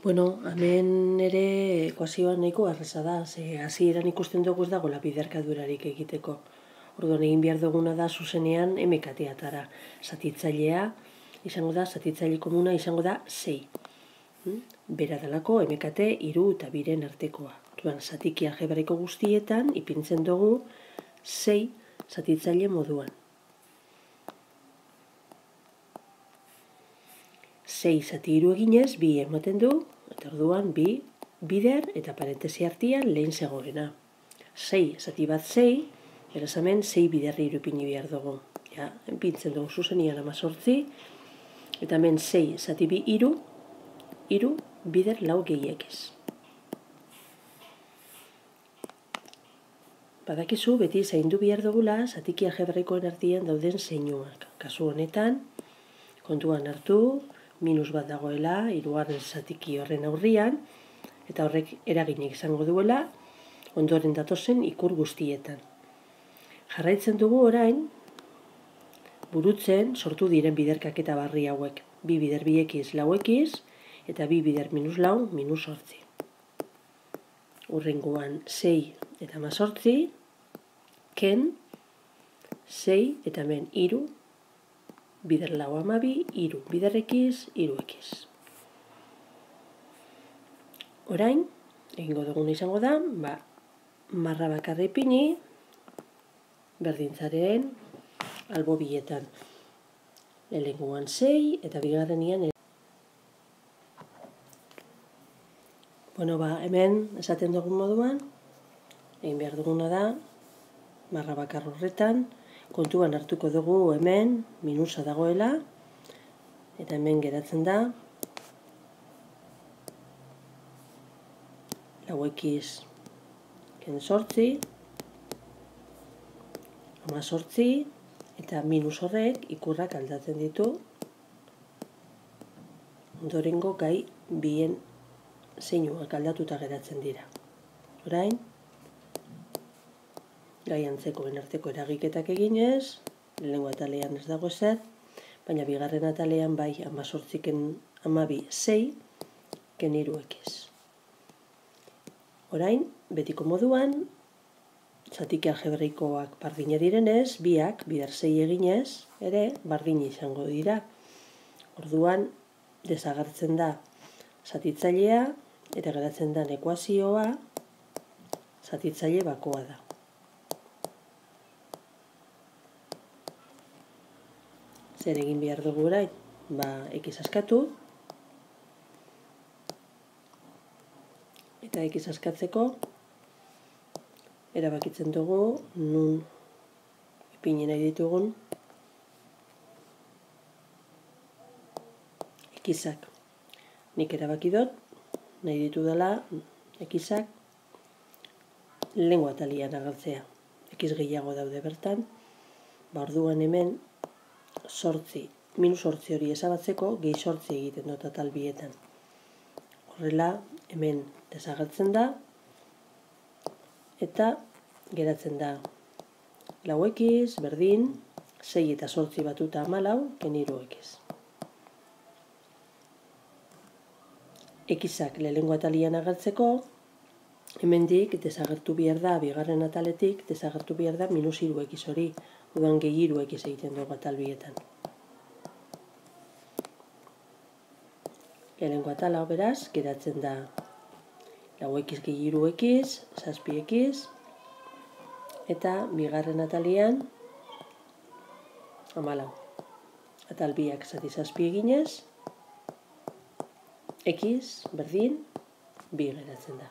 Bueno, hemen ere ekuazioa nahiko erreza da, hasieran ikusten dugu ez dagoela biderkadurarik egiteko. Orduan egin behar duguna da zuzenean MKT atara. Zatitzailea izango da, zatitzaile komuna izango da 6. Bera dalako MKT 3 eta 2 artekoa. Orduan, zatiki algebraiko guztietan ipintzen dugu 6 zatitzaile moduan. 6 zati 3 eginez, 2 ematen du, eta orduan 2 bider eta parentesi artean lehen zegoena. 6 zati bat 6, beraz hemen 6 biderri 3 ipini behar dugu. Ja, pintzen dugu zuzenian 18, eta hemen 6 zati 2 3, 3 bider 4 gehiagiz. Badakizu beti zaindu behar dugula zatiki algebraikoen artean dauden zeinuak. Kasu honetan, kontuan hartu, minus bat dagoela, 3. zatiki horren aurrian, eta horrek eraginik izango duela, ondoren datozen ikur guztietan. Jarraitzen dugu orain, burutzen sortu diren biderkaketa barri hauek. 2 bider 2 ekiz, 4 ekiz, eta 2 bider minus 4, minus 8. Urrengoan 6 eta 18, ken, 6 eta hemen 3, bider 4 12, 3 bider ekiz, 3 ekiz. Orain, egingo duguna izango da, marra bakarra ipini, berdintzaren albo bietan. Lehenengoan 6 eta bigarrenian. Bueno, hemen esaten dugun moduan, egin behar duguna da, marra bakar horretan, kontuan hartuko dugu hemen minusa dagoela, eta hemen geratzen da 4 ekiz ken 8, 18, eta minus horrek ikurrak aldatzen ditu, ondorengo gai bien zeinuak aldatuta geratzen dira. Orain, gai antzekoen arteko eragiketak eginez, lehenengo atalean ez dago ezer, baina bigarren atalean bai 18 ken 12, 6 ken 3 ekiz. Orain, betiko moduan, zatiki algebraikoak bardina direnez, biak, bider 6 eginez, ere bardina izango dira. Orduan, desagertzen da zatitzailea, eta geratzen da ekuazioa, zatitzaile bakoa da. Zer egin behar dugu orain? Ekiz askatu, eta ekiz askatzeko erabakitzen dugu nun ipini nahi ditugun ekizak. Nik erabaki dut, nahi ditu dela ekizak lehengo atalian agertzea. Ekiz gehiago daude bertan, orduan hemen minus 8 hori ezabatzeko, gehi 8 egiten dut atal bietan. Horrela, hemen desagertzen da, eta geratzen da 4 ekiz, berdin, 6 eta 8 batuta 14, ken 3 ekiz. Ekizak lehenengo atalian agertzeko, hemendik desagertu behar da, bigarren ataletik, desagertu behar da minus 3 ekiz hori, udan gehi 3 ekiz egiten dugu atal bietan. Lehenengo atala beraz, geratzen da 4 ekiz gehi 3 ekiz, 7 ekiz, eta bigarren atalian 14. Atal biak zati 7 eginez, ekiz, berdin, 2 geratzen da.